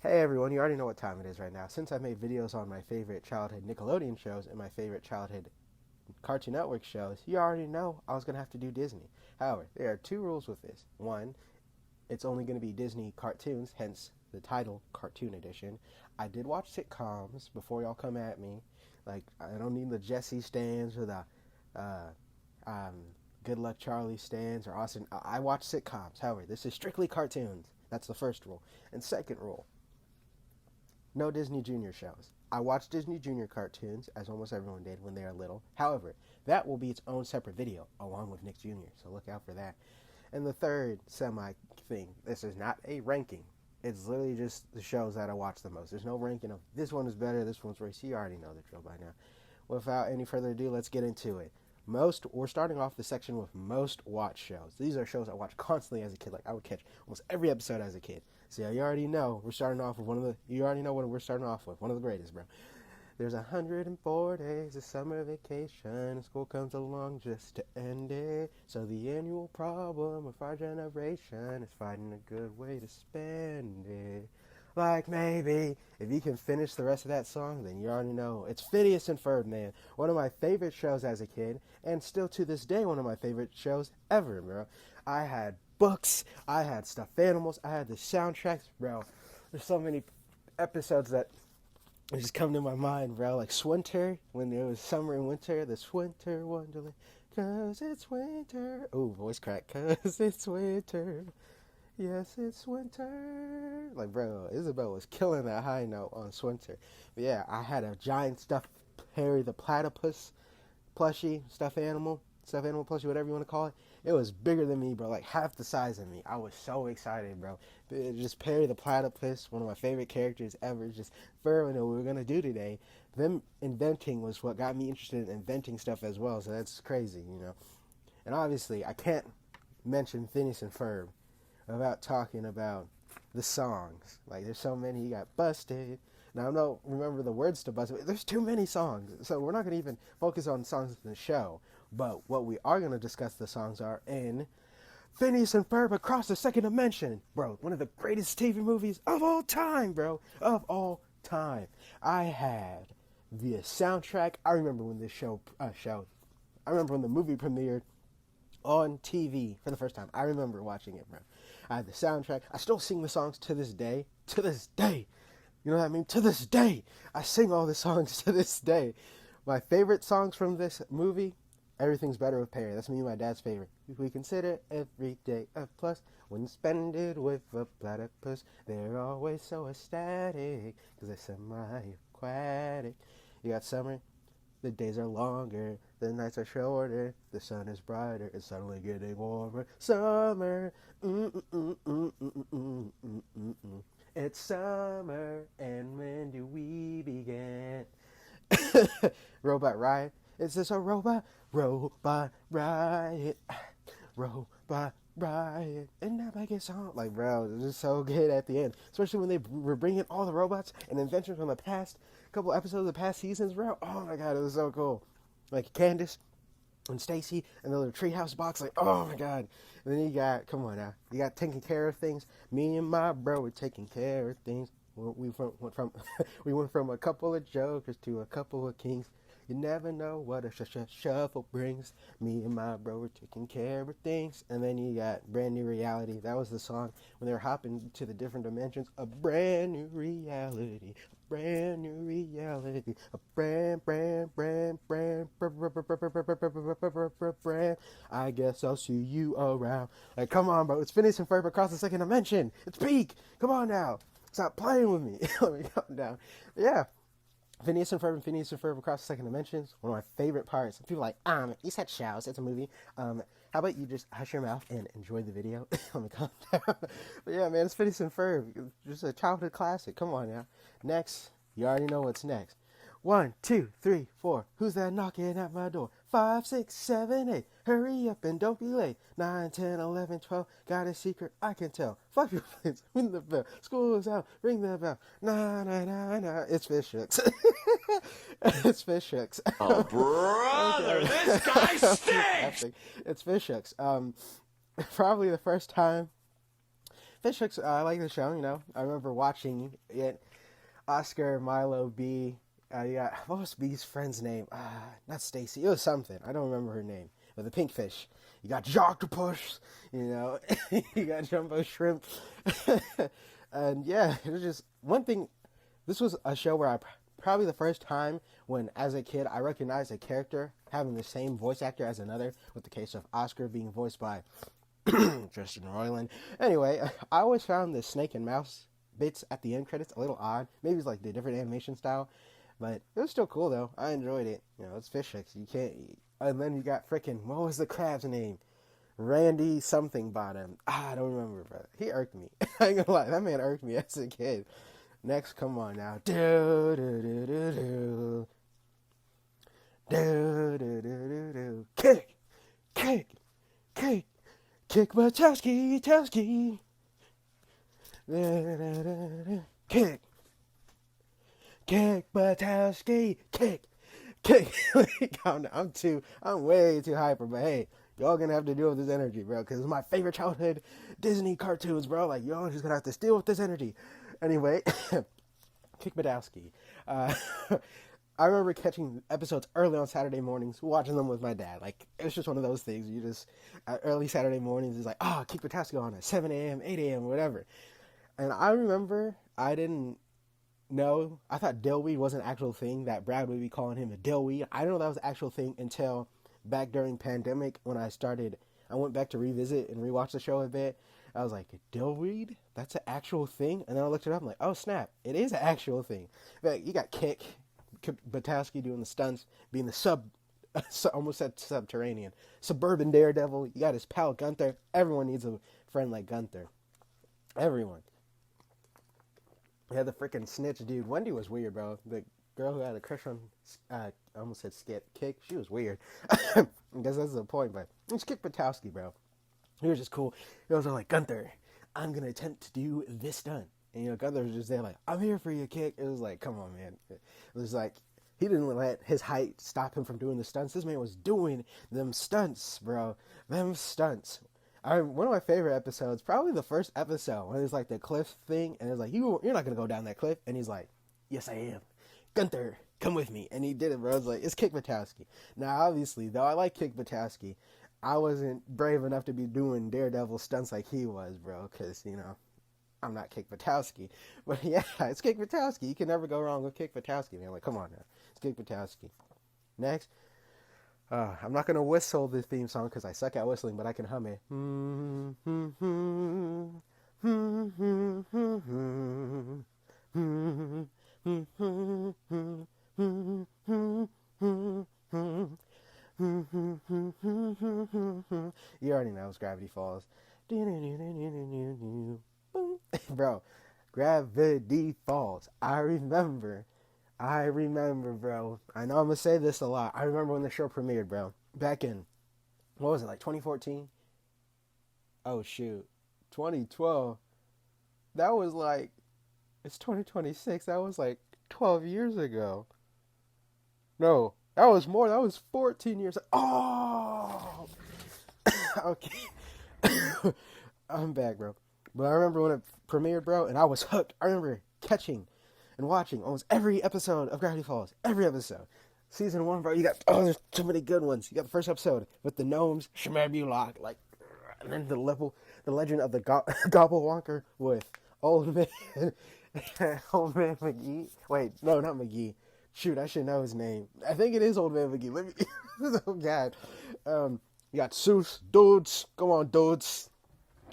Hey everyone, you already know what time it is right now. Since I've made videos on my favorite childhood Nickelodeon shows and my favorite childhood Cartoon Network shows, you already know I was going to have to do Disney. However, there are two rules with this. One, it's only going to be Disney cartoons, hence the title Cartoon Edition. I did watch sitcoms before y'all come at me. Like, I don't need the Jesse stands or the uh, um, Good Luck Charlie stands or Austin. I watch sitcoms. However, this is strictly cartoons. That's the first rule. And second rule, no Disney Junior shows. I watch Disney Junior cartoons, as almost everyone did when they were little. However, that will be its own separate video, along with Nick Jr., so look out for that. And the third semi thing, this is not a ranking. It's literally just the shows that I watch the most. There's no ranking of this one is better, this one's worse. You already know the drill by now. Without any further ado, let's get into it. We're starting off the section with most watched shows. These are shows I watched constantly as a kid. Like, I would catch almost every episode as a kid. So you already know we're starting off with you already know what we're starting off with. One of the greatest, bro. There's 104 days of summer vacation. School comes along just to end it. So the annual problem with our generation is finding a good way to spend it. Like maybe if you can finish the rest of that song, then you already know. It's Phineas and Ferb, man. One of my favorite shows as a kid, and still to this day one of my favorite shows ever, bro. I had books, I had stuffed animals, I had the soundtracks, bro. There's so many episodes that just come to my mind, bro. Like Swinter, when it was summer and winter, this winter wonderland, 'cause it's winter. Oh, voice crack, 'cause it's winter. Yes, it's winter. Like, bro, Isabel was killing that high note on Swinter. But yeah, I had a giant stuffed Perry the Platypus plushie, stuffed animal plushie, whatever you want to call it. It was bigger than me, bro, like half the size of me. I was so excited, bro. Just Perry the Platypus, one of my favorite characters ever. Just for what we were going to do today. Them inventing was what got me interested in inventing stuff as well, so that's crazy, you know. And obviously, I can't mention Phineas and Ferb without talking about the songs. Like, there's so many. You got Busted. Now, I don't remember the words to Busted. There's too many songs, so we're not going to even focus on songs in the show. But what we are going to discuss the songs are in Phineas and Ferb Across the Second Dimension. Bro, one of the greatest TV movies of all time, bro. Of all time. I had the soundtrack. I remember when this I remember when the movie premiered on TV for the first time. I remember watching it, bro. I had the soundtrack. I still sing the songs to this day. To this day. You know what I mean? To this day. I sing all the songs to this day. My favorite songs from this movie, Everything's Better with Perry. That's me and my dad's favorite. If we consider every day a plus, when spended with a platypus, they're always so ecstatic, because they're semi-aquatic. You got summer. The days are longer, the nights are shorter, the sun is brighter, it's suddenly getting warmer. Summer, it's summer, and when do we begin? Robot Riot. Is this a robot? Robot Riot. Robot Riot. And that make it sound like, bro, it's just so good at the end. Especially when they were bringing all the robots and inventions from the past couple episodes of the past seasons, bro. Oh my god, it was so cool. Like Candace and Stacy and the little treehouse box, like, oh my god. And then you got, come on now, you got taking care of things. Me and my bro were taking care of things. We went from a couple of jokers to a couple of kings. You never know what a shuffle brings. Me and my bro were taking care of things. And then you got Brand New Reality. That was the song when they were hopping to the different dimensions. A brand new reality. A brand new reality. A brand. I guess I'll see you around. Like, come on, bro. It's Phineas and Ferb Across the Second Dimension. It's peak. Come on now. Stop playing with me. Let me calm down. Yeah. Phineas and Ferb Across the Second Dimensions. One of my favorite parts. People are like, you said shows. It's a movie. How about you just hush your mouth and enjoy the video? Let me calm down. But yeah, man, it's Phineas and Ferb. Just a childhood classic. Come on now. Next, you already know what's next. 1, 2, 3, 4. Who's that knocking at my door? 5, 6, 7, 8. Hurry up and don't be late. 9, 10, 11, 12. Got a secret I can tell. Fuck your friends. Ring the bell. School is out. Ring the bell. Nah, nah, nah, nah. It's Fish Hooks. It's Fish Hooks. Oh, brother, Okay. this guy stinks! It's Fish Hooks. Probably the first time Fish Hooks, I like the show, you know. I remember watching it. Oscar, Milo, B. You got, what was B's friend's name? Not Stacy. It was something. I don't remember her name. But the pink fish. You got Joctopus, you know. You got Jumbo Shrimp. And yeah, it was just one thing. This was a show where probably the first time when, as a kid, I recognized a character having the same voice actor as another, with the case of Oscar being voiced by Justin Roiland. Anyway, I always found the snake and mouse bits at the end credits a little odd. Maybe it's like the different animation style, but it was still cool though. I enjoyed it. You know, it's Fish Hooks. You can't. And then you got freaking, what was the crab's name? Randy something bottom. I don't remember, but he irked me. I ain't gonna lie, that man irked me as a kid. Next, come on now. Do do do do do. Do do do do do. Kick, kick, kick, kick, Wachowski, Towski. Kick, kick, Batowski, kick, kick. I'm way too hyper, but hey, y'all gonna have to deal with this energy, bro, because it's my favorite childhood Disney cartoons, bro. Like, y'all just gonna have to deal with this energy. Anyway, Kick Batowski. I remember catching episodes early on Saturday mornings, watching them with my dad. Like, it was just one of those things. You just, early Saturday mornings, it's like, Kick Batowski on at 7 a.m., 8 a.m., whatever. And I remember I didn't know. I thought Dillweed was an actual thing, that Brad would be calling him a Dillweed. I didn't know that was an actual thing until back during pandemic when I went back to revisit and rewatch the show a bit. I was like, Dillweed? That's an actual thing? And then I looked it up. I'm like, oh, snap. It is an actual thing. Like, you got Kick Batowski doing the stunts, being the almost said subterranean, suburban daredevil. You got his pal Gunther. Everyone needs a friend like Gunther. Everyone. Yeah, the freaking snitch dude. Wendy was weird, bro. The girl who had a crush on, I almost said Kick. She was weird. I guess that's the point, but it's Kick Batowski, bro. He was just cool. He was like, Gunther, I'm going to attempt to do this stunt. And, you know, Gunther was just there like, I'm here for you, Kick. It was like, come on, man. It was like, he didn't let his height stop him from doing the stunts. This man was doing them stunts, bro. Them stunts. One of my favorite episodes, probably the first episode, when it's like the cliff thing, and it's like, you're not going to go down that cliff. And he's like, yes, I am. Gunther, come with me. And he did it, bro. It's like, it's Kick Batowski. Now, obviously, though I like Kick Batowski, I wasn't brave enough to be doing daredevil stunts like he was, bro, because, you know, I'm not Kick Batowski. But yeah, it's Kick Batowski. You can never go wrong with Kick Batowski, man. Like, come on now. It's Kick Batowski. Next. I'm not going to whistle the theme song because I suck at whistling, but I can hum it. You already know it's Gravity Falls. Bro, Gravity Falls. I remember, bro. I know I'm gonna say this a lot. I remember when the show premiered, bro. Back in, what was it, like 2014? Oh, shoot. 2012. That was like, it's 2026. That was like 12 years ago. No, that was more. That was 14 years. Oh! Okay. I'm back, bro. But I remember when it premiered, bro, and I was hooked. I remember catching and watching almost every episode of Gravity Falls. Every episode. Season 1, bro, you got, there's so many good ones. You got the first episode with the gnomes, Shmabulok, like, and then the legend of the Gobblewonker with Old Man McGee. Wait, no, not McGee. Shoot, I should know his name. I think it is Old Man McGee. Let me, oh, God. You got Seuss, dudes. Come on, dudes.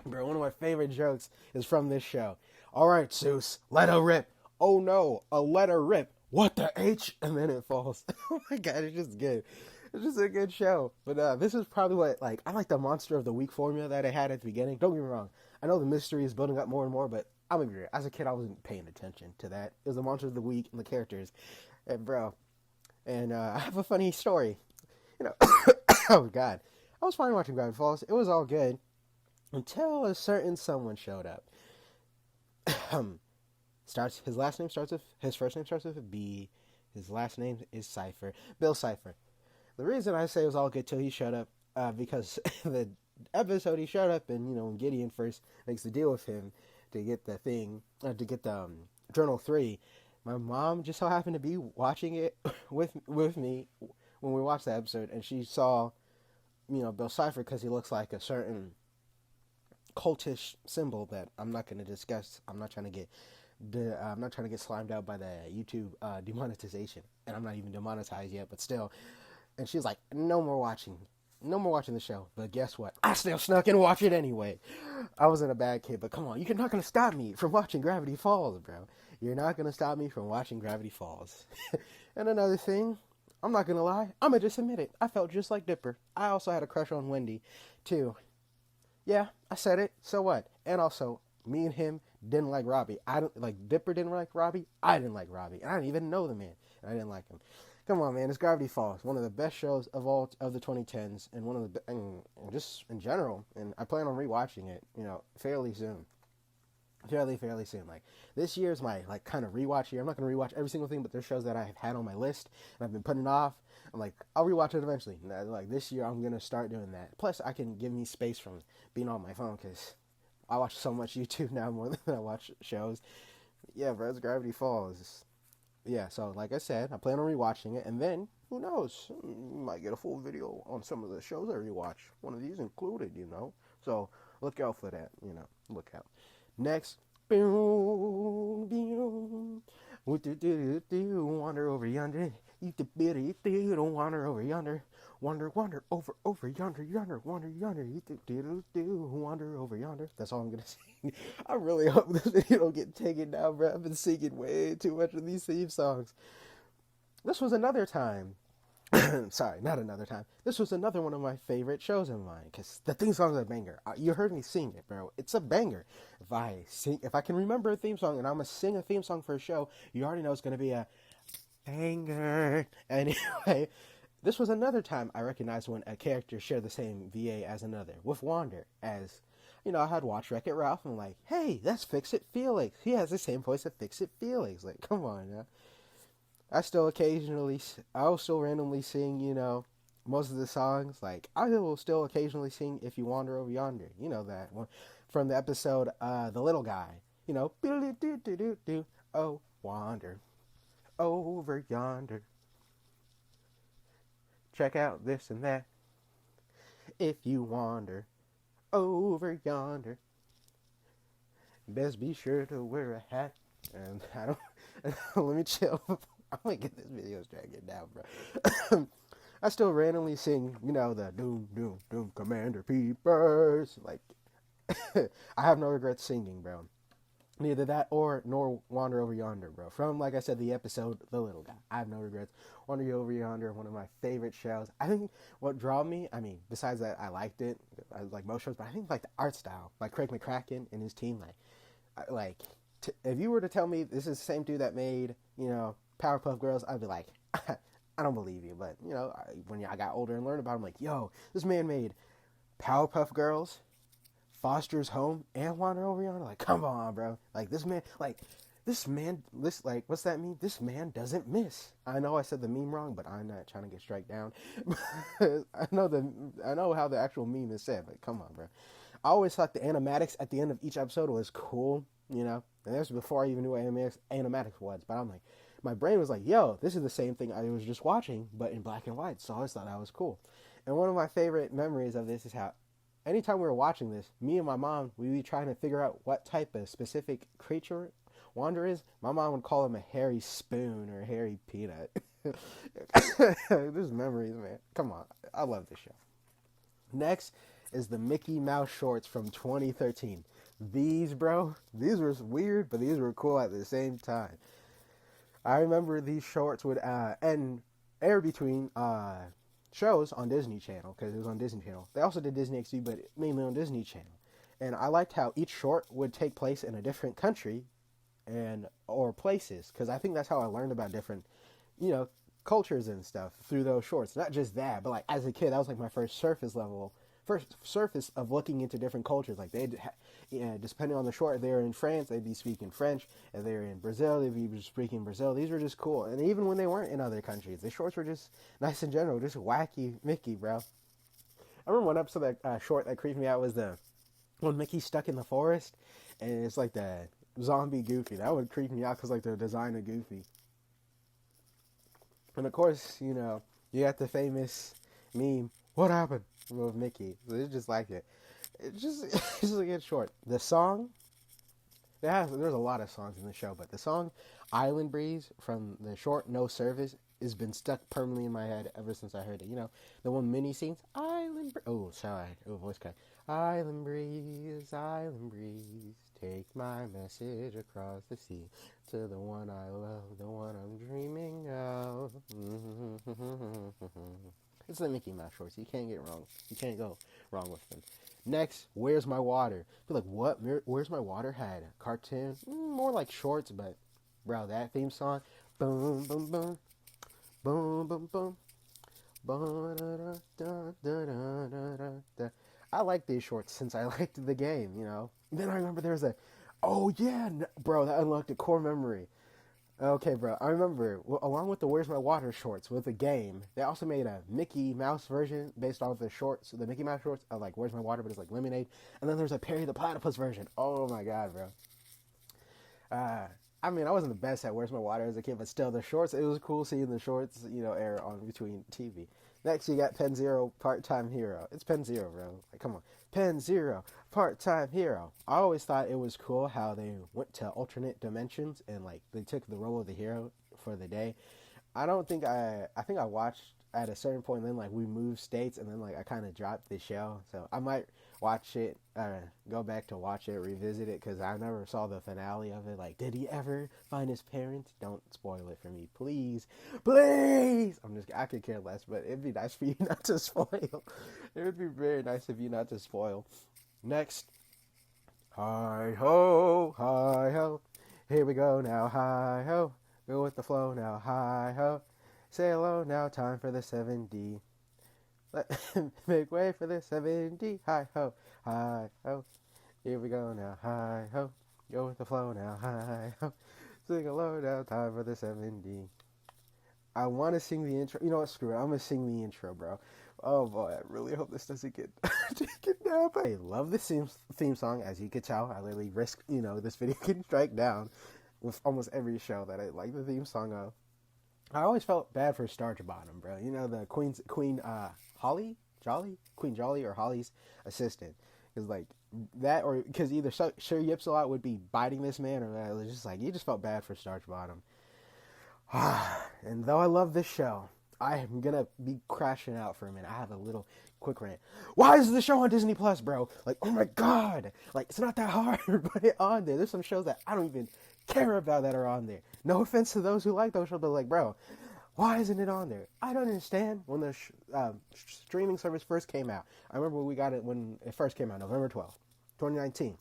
Bro, one of my favorite jokes is from this show. All right, Seuss, let her rip. Oh, no, a letter rip. What the H? And then it falls. Oh, my God, it's just good. It's just a good show. But this is probably what, like, I like the Monster of the Week formula that it had at the beginning. Don't get me wrong. I know the mystery is building up more and more, but I'm gonna be real. As a kid, I wasn't paying attention to that. It was the Monster of the Week and the characters. And, bro, I have a funny story. You know, oh, God. I was fine watching Gravity Falls. It was all good until a certain someone showed up. His last name starts with, his first name starts with a B. His last name is Cipher. Bill Cipher. The reason I say it was all good till he showed up, because the episode he showed up, and when Gideon first makes the deal with him to get the thing, to get the Journal 3, my mom just so happened to be watching it with me when we watched the episode, and she saw, Bill Cipher, because he looks like a certain cultish symbol that I'm not going to discuss. I'm not trying to get slimed out by the YouTube demonetization, and I'm not even demonetized yet, but still. And she was like, no more watching the show. But guess what? I still snuck in and watched it anyway. I wasn't a bad kid, but come on, you're not going to stop me from watching Gravity Falls, bro. You're not going to stop me from watching Gravity Falls. And another thing, I'm not going to lie, I'm going to just admit it. I felt just like Dipper. I also had a crush on Wendy, too. Yeah, I said it. So what? And also, me and him didn't like Robbie. Dipper didn't like Robbie. I didn't like Robbie. And I didn't even know the man. And I didn't like him. Come on, man. It's Gravity Falls. One of the best shows of all of the 2010s. And one of the, and just in general. And I plan on rewatching it, fairly soon. Fairly soon. Like, this year is my, kind of rewatch year. I'm not going to rewatch every single thing, but there's shows that I have had on my list. And I've been putting off. I'm like, I'll rewatch it eventually. Like, this year, I'm going to start doing that. Plus, I can give me space from being on my phone, because I watch so much YouTube now more than I watch shows. Yeah, bro, it's Gravity Falls. Yeah, so like I said, I plan on rewatching it, and then, who knows, might get a full video on some of the shows I rewatch. One of these included, So, look out for that, look out. Next, boom, boom, wander over yonder, eat the bitty, don't wander over yonder. Wander over yonder, wander yonder, wander over yonder. That's all I'm gonna sing. I really hope this video don't get taken down, bro. I've been singing way too much of these theme songs. This was another time. Sorry, not another time. This was another one of my favorite shows of mine, because the theme song is a banger. You heard me sing it, bro. It's a banger. If I can remember a theme song and I'm gonna sing a theme song for a show, you already know it's gonna be a banger. Anyway. This was another time I recognized when a character shared the same VA as another. With Wander, as, I had watched Wreck-It Ralph, and I'm like, hey, that's Fix-It Felix. He has the same voice as Fix-It Felix. Like, come on, man. I'll still randomly sing, most of the songs. Like, I will still occasionally sing If You Wander Over Yonder. You know that one. From the episode, The Little Guy. Oh, wander over yonder. Check out this and that. If you wander over yonder, best be sure to wear a hat. And let me chill. I'm gonna get this video dragged down, bro. I still randomly sing, the doom, doom, doom, Commander Peepers. Like, I have no regrets singing, bro. Neither that nor Wander Over Yonder, bro. From, like I said, the episode The Little Guy. I have no regrets. Wander Over Yonder, one of my favorite shows. I think what drew me, besides that I liked it, I like most shows, but I think the art style, like Craig McCracken and his team, if you were to tell me this is the same dude that made, Powerpuff Girls, I'd be like, I don't believe you. But, when I got older and learned about it, I'm like, yo, this man made Powerpuff Girls, Foster's Home, and Wander Over Yonder. Like, come on, bro. Like, this man, what's that mean? This man doesn't miss. I know I said the meme wrong, but I'm not trying to get strike down. I know how the actual meme is said, but come on, bro. I always thought the animatics at the end of each episode was cool, and this was before I even knew what animatics was, but I'm like, my brain was like, yo, this is the same thing I was just watching, but in black and white, so I always thought that was cool. And one of my favorite memories of this is how anytime we were watching this, me and my mom, we would be trying to figure out what type of specific creature Wander is. My mom would call him a hairy spoon or a hairy peanut. This memories, man. Come on. I love this show. Next is the Mickey Mouse shorts from 2013. These were weird, but these were cool at the same time. I remember these shorts would air between shows on Disney Channel, because it was on Disney Channel. They also did Disney XD, but mainly on Disney Channel. And I liked how each short would take place in a different country or places, because I think that's how I learned about different, cultures and stuff through those shorts. Not just that, but like as a kid, that was like my first surface of looking into different cultures. Like depending on the short, if they were in France, they'd be speaking French. If they were in Brazil, they'd be speaking Brazil. These were just cool. And even when they weren't in other countries, the shorts were just nice in general, just wacky Mickey, bro. I remember one episode that short that creeped me out was the when Mickey's stuck in the forest, and it's like the zombie Goofy. That would creep me out because like the design of Goofy. And of course, you know, you got the famous meme, "What happened?" with Mickey. So it's just like it. It's just like it's short. The song, there's a lot of songs in the show, but the song "Island Breeze" from the short "No Service" has been stuck permanently in my head ever since I heard it. You know, the one Minnie sings, "Island Breeze." Oh, sorry. Oh, voice crack. Island breeze, take my message across the sea to the one I love, the one I'm dreaming of. It's the Mickey Mouse shorts. You can't get wrong. You can't go wrong with them. Next, Where's My Water? I feel like, what? Where's My Water had a cartoon? More like shorts, but, bro, that theme song. Boom, boom, boom. Boom, boom, boom. I like these shorts since I liked the game, you know. Then I remember there was oh yeah, bro, that unlocked a core memory. Okay, bro, I remember, along with the Where's My Water shorts with the game, they also made a Mickey Mouse version based off the shorts, the Mickey Mouse shorts, of like Where's My Water, but it's like Lemonade. And then there's a Perry the Platypus version. Oh my god, bro. I mean, I wasn't the best at Where's My Water as a kid, but still, the shorts, it was cool seeing the shorts, you know, air on between TV. Next, you got Pen Zero, Part-Time Hero. It's Pen Zero, bro. Like, come on. Pen Zero, Part-Time Hero. I always thought it was cool how they went to alternate dimensions and, like, they took the role of the hero for the day. I think I watched at a certain point, and then, like, we moved states, and then, like, I kind of dropped the show. So I might watch it, go back to watch it, revisit it, because I never saw the finale of it. Like, did he ever find his parents? Don't spoil it for me, please. Please! I could care less, but it'd be nice for you not to spoil. It would be very nice of you not to spoil. Next. Hi ho, here we go now, hi ho, go with the flow now, hi ho, say hello now, time for the 7D. Let make way for the 7D. Hi ho, here we go now. Hi ho, go with the flow now. Hi ho, sing along now. Time for the 7D. I want to sing the intro. You know what? Screw it. I'm gonna sing the intro, bro. Oh boy, I really hope this doesn't get taken down. But I love this theme song, as you can tell. I literally risk, you know, this video getting strike down with almost every show that I like the theme song of. I always felt bad for Starch Bottom, bro. You know, the Queen Jolly or Holly's assistant. Because, like, that, or because either Sir Yips-A-Lot would be biting this man, or it was just like, you just felt bad for Starch Bottom. And though I love this show, I'm gonna be crashing out for a minute. I have a little quick rant. Why is the show on Disney Plus, bro? Like, oh my god! Like, it's not that hard, put it on there. There's some shows that I don't even care about that are on there. No offense to those who like those shows, but like, bro, why isn't it on there? I don't understand. When the streaming service first came out, I remember we got it when it first came out, November 12th, 2019.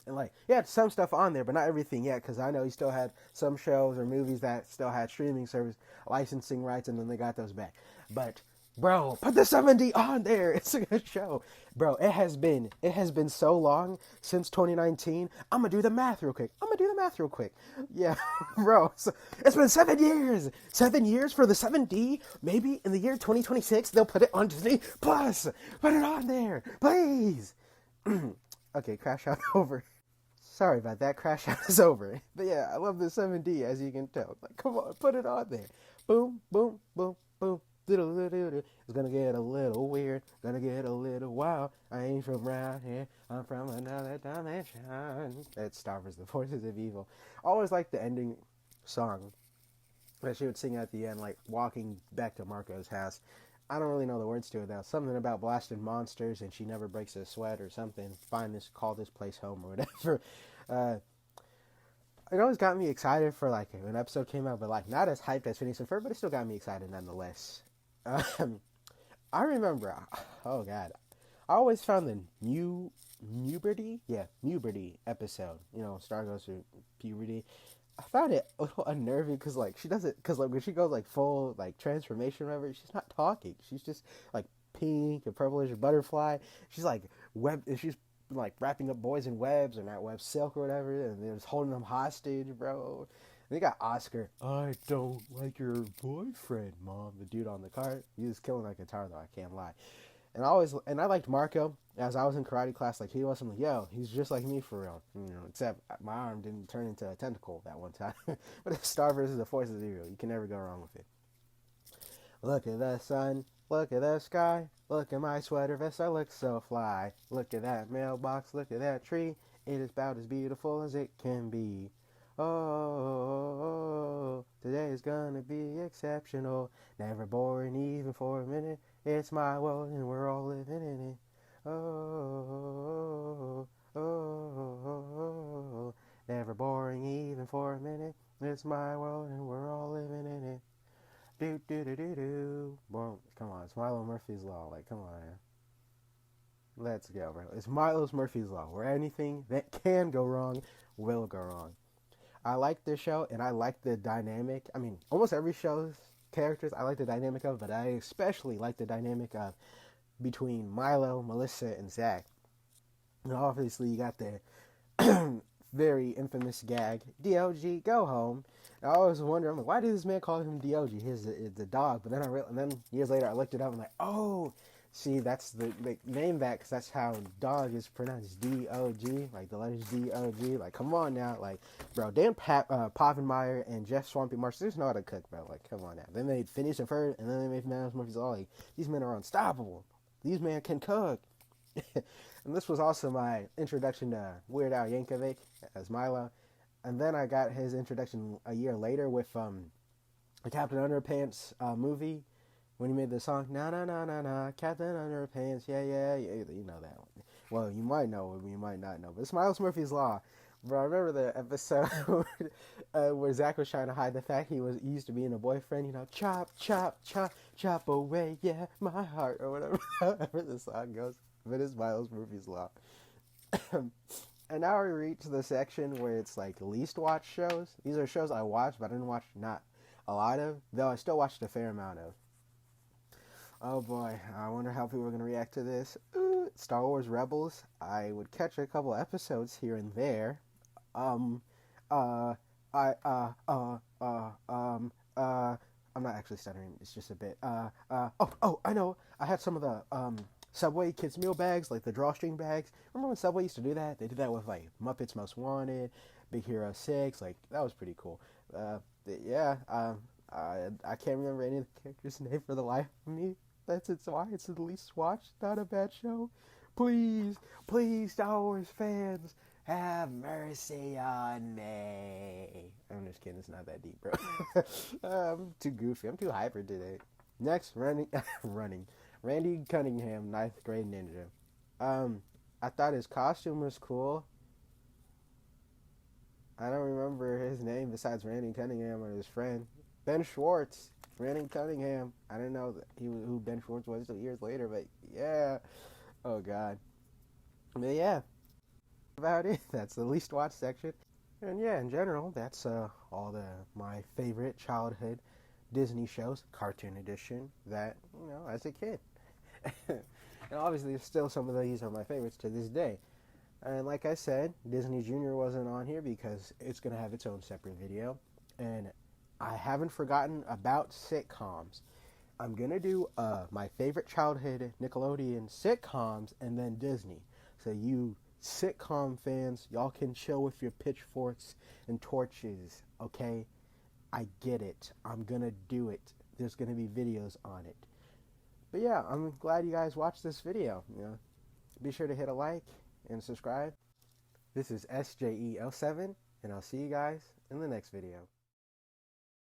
And like, he had some stuff on there, but not everything yet, because I know he still had some shows or movies that still had streaming service licensing rights, and then they got those back. But bro, put the 7D on there. It's a good show, bro. It has been so long since 2019. I'm gonna do the math real quick. Yeah, bro. So it's been 7 years. 7 years for the 7D. Maybe in the year 2026 they'll put it on Disney Plus. Put it on there, please. Okay, crash out over. Sorry about that. Crash out is over. But yeah, I love the 7D, as you can tell. Like, come on, put it on there. Boom, boom, boom, boom. It's gonna get a little weird, gonna get a little wild. I ain't from around here, I'm from another dimension. That's Star Wars, The Forces of Evil. I always liked the ending song that she would sing at the end, like walking back to Marco's house. I don't really know the words to it now. Something about blasted monsters and she never breaks a sweat or something. Call this place home or whatever. It always got me excited for like when an episode came out, but like not as hyped as Phineas and Ferb, but it still got me excited nonetheless. I remember, oh god, I always found the Muberty episode. You know, Star goes through puberty. I found it a little unnerving because like she doesn't, because like when she goes like full like transformation, or whatever, she's not talking. She's just like pink and purplish butterfly. She's like she's like wrapping up boys in webs, or not webs, silk or whatever, and they're just holding them hostage, bro. And they got Oscar. I don't like your boyfriend, Mom. The dude on the cart. He was killing my guitar though. I can't lie. And I liked Marco. As I was in karate class, like he wasn't like, yo, he's just like me for real. Except my arm didn't turn into a tentacle that one time. But it's Star versus the Force of Zero. You can never go wrong with it. Look at the sun, look at the sky, look at my sweater vest, I look so fly. Look at that mailbox, look at that tree, it is about as beautiful as it can be. Oh, today is gonna be exceptional, never boring even for a minute. It's my world and we're all living in it. Oh, never boring even for a minute. It's my world and we're all living in it. Do do do do do. Boom. Come on, it's Milo Murphy's Law. Like, come on, man. Let's go, bro. It's Milo's Murphy's Law, where anything that can go wrong will go wrong. I like this show, and I like the dynamic. I mean, almost every show's characters I like the dynamic of, but I especially like the dynamic of between Milo, Melissa, and Zach. And obviously, you got the very infamous gag, DOG, go home. And I always wonder, I'm like, why did this man call him DOG? He's the dog. But then and then years later, I looked it up and I'm like, oh, see, that's the name that because that's how dog is pronounced, D-O-G, like the letters D-O-G. Like, come on now, like, bro, Dan Povenmire and Jeff Swampy Marsh, they just know how to cook, bro. Like, come on now. Then they finished it first, and then they made Miles Murphy's Law. Like, these men are unstoppable. These men can cook. And this was also my introduction to Weird Al Yankovic as Milo. And then I got his introduction a year later with the Captain Underpants movie when he made the song, na na na na na, Captain Underpants, yeah, yeah, yeah. You know that one. Well, you might know it, you might not know. But it's Miles Murphy's Law. Bro, I remember the episode where Zach was trying to hide the fact he used to be a boyfriend, chop, chop, chop, chop away, yeah, my heart, or whatever, however the song goes. But it's Miles Murphy's Law. And now we reach the section where it's like least watched shows. These are shows I watched, but I didn't watch not a lot of, though I still watched a fair amount of. Oh boy, I wonder how people are going to react to this. Star Wars Rebels, I would catch a couple episodes here and there. I'm not actually stuttering, it's just a bit, I know, I had some of the, Subway kids meal bags, like the drawstring bags. Remember when Subway used to do that? They did that with like Muppets Most Wanted, Big Hero 6. Like that was pretty cool. I can't remember any of the characters' name for the life of me. That's why it's the least watched. Not a bad show. Please, please, Star Wars fans, have mercy on me. I'm just kidding. It's not that deep, bro. I'm too goofy. I'm too hyper today. Next, Randy Cunningham, 9th grade ninja. I thought his costume was cool. I don't remember his name besides Randy Cunningham or his friend. Ben Schwartz, Randy Cunningham. I didn't know who Ben Schwartz was until years later, but yeah. Oh, God. But yeah, about it. That's the least watched section. And yeah, in general, that's all my favorite childhood Disney shows, cartoon edition, that, as a kid. And obviously, still some of these are my favorites to this day. And like I said, Disney Junior wasn't on here because it's going to have its own separate video. And I haven't forgotten about sitcoms. I'm going to do my favorite childhood Nickelodeon sitcoms and then Disney. So you sitcom fans, y'all can chill with your pitchforks and torches, okay? I get it. I'm going to do it. There's going to be videos on it. But yeah, I'm glad you guys watched this video. Be sure to hit a like and subscribe. This is SJE07, and I'll see you guys in the next video.